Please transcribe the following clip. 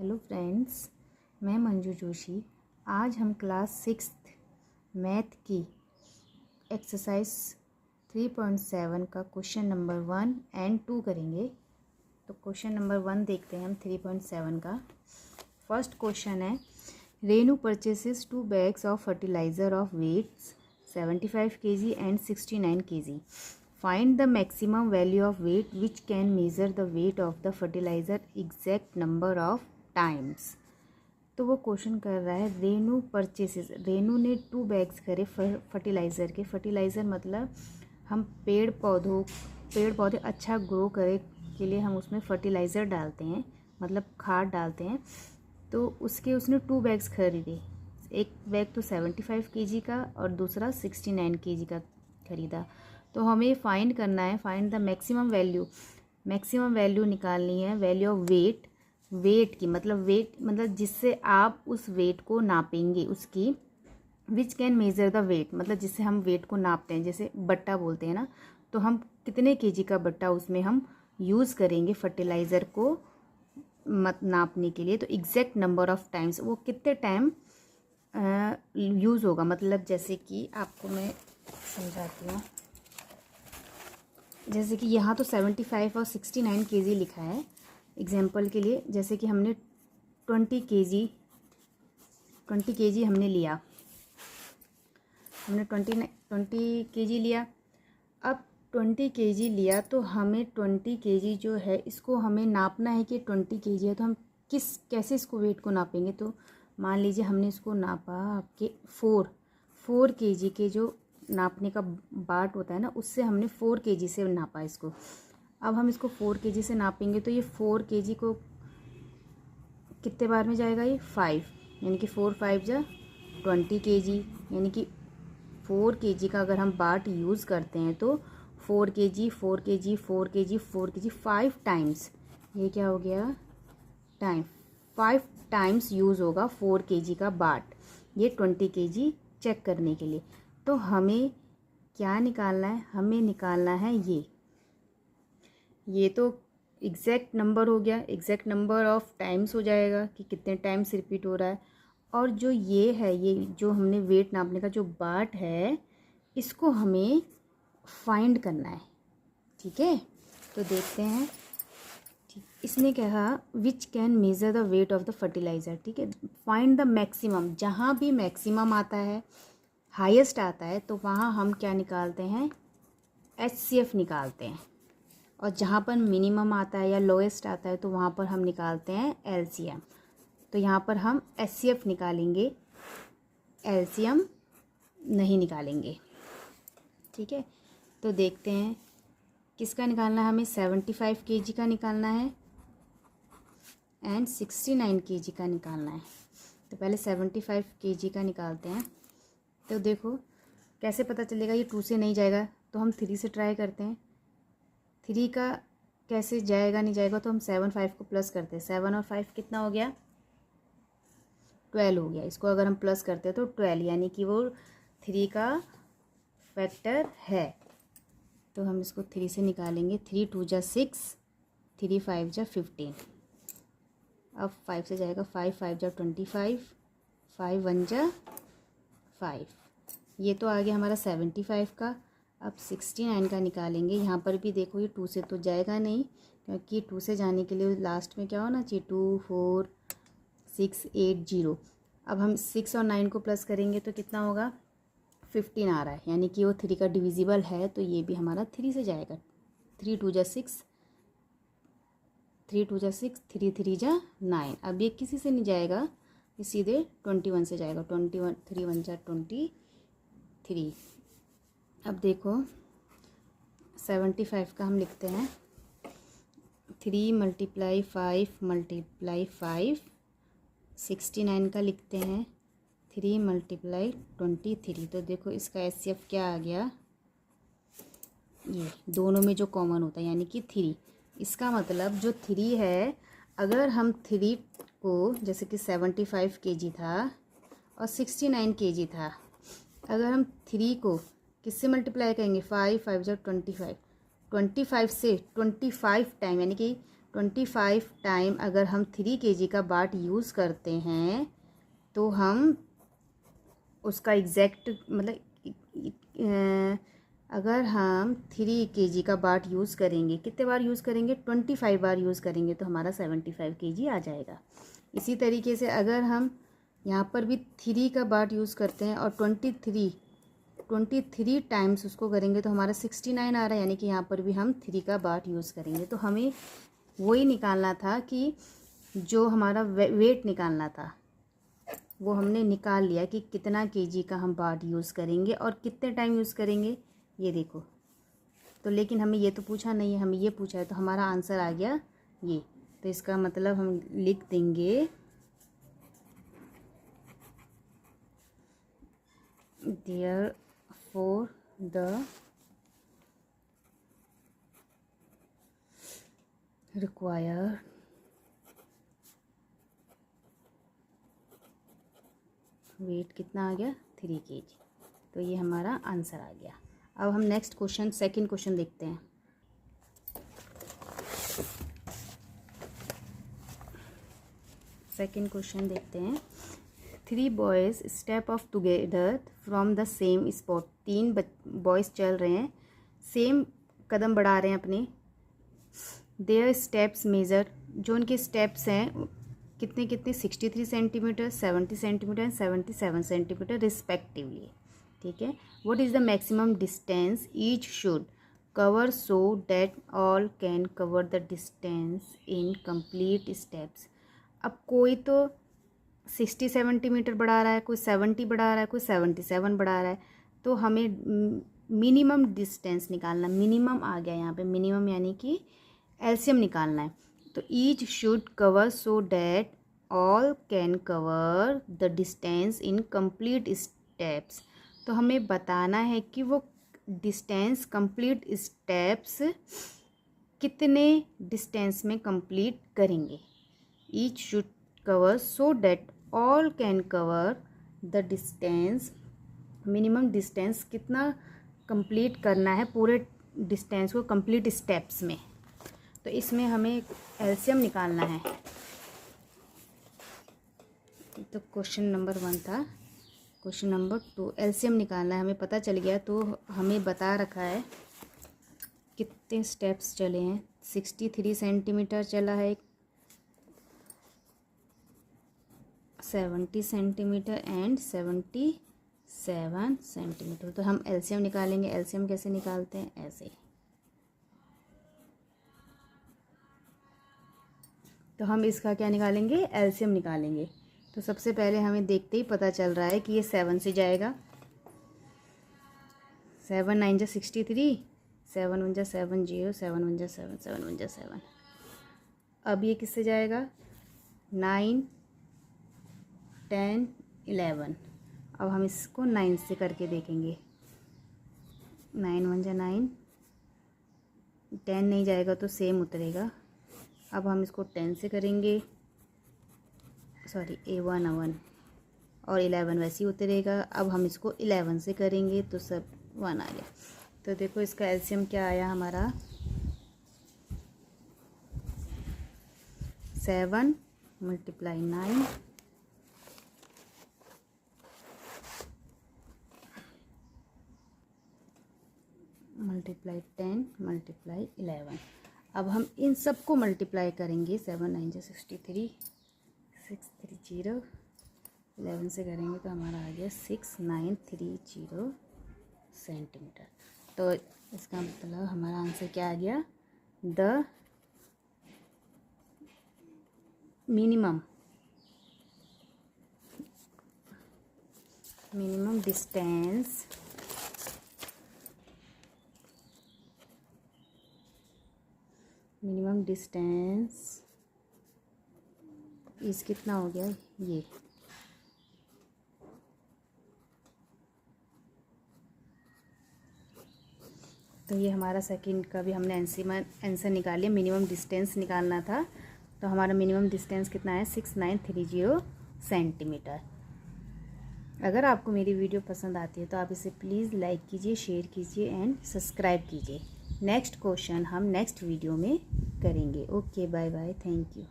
Hello friends, मैं मंजू जोशी। आज हम क्लास 6th मैथ की एक्सरसाइज 3.7 का क्वेश्चन नंबर 1 एंड 2 करेंगे। तो क्वेश्चन नंबर 1 देखते हैं हम 3.7 का। फर्स्ट क्वेश्चन है, Renu purchases 2 bags of fertiliser of weights 75 kg and 69 kg. Find the maximum value of weight which can measure the weight of the fertilizer exact number of times. तो वो question कर रहा है रेनू परचेसेस, रेनू ने 2 bags करे fertiliser के। Fertiliser मतलब हम पेड़ पौधे अच्छा ग्रो करे के लिए हम उसमें फर्टिलाइज़र डालते हैं, मतलब खाद डालते हैं। तो उसने 2 bags खरीदे। एक बैग तो 75 kg का और दूसरा 69 kg का खरीदा। तो हमें फाइंड करना है, फाइंड द मैक्सिमम वैल्यू निकालनी है। वैल्यू ऑफ वेट की मतलब जिससे आप उस वेट को नापेंगे, उसकी which can measure the weight, मतलब जिससे हम वेट को नापते हैं, जैसे बट्टा बोलते हैं ना। तो हम कितने केजी का बट्टा उसमें हम यूज़ करेंगे फर्टिलाइज़र को नापने के लिए। तो एग्जैक्ट नंबर ऑफ टाइम्स, वो कितने टाइम यूज़ होगा। मतलब जैसे कि आपको मैं समझाती हूँ। जैसे कि यहाँ तो 75 और 69 kg लिखा है एग्जाम्पल के लिए। जैसे कि हमने 20 kg हमने लिया, हमने 20 kg लिया। अब 20 kg लिया तो हमें 20 kg जो है इसको हमें नापना है कि 20 kg है। तो हम कैसे इसको वेट को नापेंगे। तो मान लीजिए हमने इसको नापा आपके 4 kg के जो नापने का बाट होता है ना, उससे हमने 4 kg से नापा इसको। अब हम इसको 4 kg से नापेंगे तो ये 4 kg को कितने बार में जाएगा, ये 5, यानी कि 4 5 जा 20 kg, यानी कि 4 kg का अगर हम बाट यूज़ करते हैं तो 4 kg 5 टाइम्स, ये क्या हो गया टाइम, 5 टाइम्स यूज़ होगा 4 kg का बाट, ये 20 kg चेक करने के लिए। तो हमें क्या निकालना है, हमें निकालना है ये तो एग्जैक्ट नंबर हो गया, एग्जैक्ट नंबर ऑफ टाइम्स हो जाएगा कि कितने टाइम्स रिपीट हो रहा है। और जो ये है, ये जो हमने वेट नापने का जो बाट है, इसको हमें फाइंड करना है। ठीक है, तो देखते हैं। ठीक, इसने कहा विच can measure the weight of the fertiliser. ठीक है, फाइंड द मैक्सिमम, जहाँ भी मैक्सिमम आता है, हाईएस्ट आता है, तो वहाँ हम क्या निकालते हैं, HCF निकालते हैं। और जहाँ पर मिनिमम आता है या लोएस्ट आता है तो वहाँ पर हम निकालते हैं LCM। तो यहाँ पर हम HCF निकालेंगे, LCM नहीं निकालेंगे। ठीक है, तो देखते हैं किसका निकालना है। हमें 75 kg का निकालना है एंड 69 kg का निकालना है। तो पहले 75 kg का निकालते हैं। तो देखो कैसे पता चलेगा, ये 2 से नहीं जाएगा तो हम 3 से ट्राई करते हैं। 3 का कैसे जाएगा नहीं जाएगा, तो हम 7 5 को प्लस करते हैं। 7 और 5 कितना हो गया, 12 हो गया। इसको अगर हम प्लस करते हैं तो 12, यानी कि वो 3 का फैक्टर है। तो हम इसको 3 से निकालेंगे। 3 2 जा 6, 3 5 जा 15। अब 5 से जाएगा, 5 5 जा 25, 5 1 जा 5। ये तो आ गया हमारा 75 का। अब 69 का निकालेंगे। यहाँ पर भी देखो ये 2 से तो जाएगा नहीं, क्योंकि 2 से जाने के लिए लास्ट में क्या होना चाहिए, 2 4 6 8 0। अब हम 6 और 9 को प्लस करेंगे तो कितना होगा, 15 आ रहा है, यानी कि वो 3 का डिविजिबल है। तो ये भी हमारा 3 से जाएगा। 3 2 जा 6, 3 2 जा 6, 3 3 जा 9। अब ये किसी से नहीं जाएगा, ये सीधे 21 से जाएगा। 21 3 1 जा 23। अब देखो 75 का हम लिखते हैं 3 × 5 × 5। 69 का लिखते हैं 3 × 23। तो देखो इसका HCF क्या आ गया, ये दोनों में जो कॉमन होता है, यानी कि 3। इसका मतलब जो 3 है, अगर हम 3 को, जैसे कि 75 kg था और 69 kg था, अगर हम 3 को किससे मल्टीप्लाई करेंगे, 5 5 जा 25, 25 से 25 टाइम, यानी कि 25 टाइम अगर हम 3 kg का बाट यूज़ करते हैं तो हम उसका एग्जैक्ट मतलब अगर हम 3 kg का बाट यूज़ करेंगे, कितने बार यूज़ करेंगे, 25 बार यूज़ करेंगे तो हमारा 75 kg आ जाएगा। इसी तरीके से अगर हम यहाँ पर भी 3 का बाट यूज़ करते हैं और 23 टाइम्स उसको करेंगे तो हमारा 69 आ रहा है, यानी कि यहाँ पर भी हम 3 का बाट यूज़ करेंगे। तो हमें वही निकालना था कि जो हमारा वेट निकालना था वो हमने निकाल लिया कि कितना केजी का हम बाट यूज़ करेंगे और कितने टाइम यूज़ करेंगे, ये देखो। तो लेकिन हमें ये तो पूछा नहीं है, हमें ये पूछा है, तो हमारा आंसर आ गया ये। तो इसका मतलब हम लिख देंगे therefore the required वेट कितना आ गया, 3 kg। तो ये हमारा आंसर आ गया। अब हम नेक्स्ट क्वेश्चन, सेकंड क्वेश्चन देखते हैं। सेकंड क्वेश्चन देखते हैं। 3 boys step of together from the same spot. 3 boys चल रहे हैं, सेम कदम बढ़ा रहे हैं अपने। देयर स्टेप्स मेज़र, जो उनके स्टेप्स हैं कितने कितने, 63 centimetre, 70 centimetre and 77 centimetre respectively. ठीक है। What is the maximum distance each should cover so that all can cover the distance in complete steps. अब कोई तो 60 सेंटीमीटर बढ़ा रहा है, कोई 70 बढ़ा रहा है, कोई 77 बढ़ा रहा है, तो हमें मिनिमम डिस्टेंस निकालना। मिनिमम आ गया यहाँ पे, मिनिमम यानी कि एलसीएम निकालना है। तो each should cover so that all can cover the distance in complete steps. तो हमें बताना है कि वो डिस्टेंस कंप्लीट स्टेप्स कितने डिस्टेंस में कंप्लीट करेंगे। Each should cover so that all can cover the distance, minimum distance कितना कंप्लीट करना है पूरे डिस्टेंस को कंप्लीट स्टेप्स में। तो इसमें हमें एलसीएम निकालना है। तो क्वेश्चन नंबर 1 था। क्वेश्चन नंबर 2 एलसीएम निकालना है। हमें पता चल गया, तो हमें बता रखा है कितने स्टेप्स चले हैं। 63 सेंटीमीटर चला है, 70 सेंटीमीटर एंड 77 सेंटीमीटर। तो हम एलसीएम निकालेंगे। एलसीएम कैसे निकालते हैं, ऐसे। तो हम इसका क्या निकालेंगे, एलसीएम निकालेंगे। तो सबसे पहले हमें देखते ही पता चल रहा है कि ये 7 से जाएगा। 7 9 जा 63, 7 1 जा 7 0, 7 1 जा 7, 7 1 जा 7। अब ये किससे जाएगा, 9 10 11। अब हम इसको 9 से करके देखेंगे। 9 1 जा 9, 10 नहीं जाएगा तो सेम उतरेगा। अब हम इसको 10 से करेंगे, सॉरी A1 1 और 11 वैसे ही उतरेगा। अब हम इसको 11 से करेंगे तो सब 1 आ गया। तो देखो इसका एलसीएम क्या आया हमारा, 7 × 9 × 10 × 11। अब हम इन सबको मल्टीप्लाई करेंगे। 7 9 जा 63, 630, 11 से करेंगे तो हमारा आ गया 6930 सेंटीमीटर। तो इसका मतलब हमारा आंसर क्या आ गया, द मिनिमम डिस्टेंस इस कितना हो गया ये। तो ये हमारा सेकंड का भी हमने आंसर निकाल लिया। मिनिमम डिस्टेंस निकालना था, तो हमारा मिनिमम डिस्टेंस कितना है, 6930 सेंटीमीटर। अगर आपको मेरी वीडियो पसंद आती है तो आप इसे प्लीज़ लाइक कीजिए, शेयर कीजिए एंड सब्सक्राइब कीजिए। नेक्स्ट क्वेश्चन हम नेक्स्ट वीडियो में करेंगे। Okay, bye bye, thank you.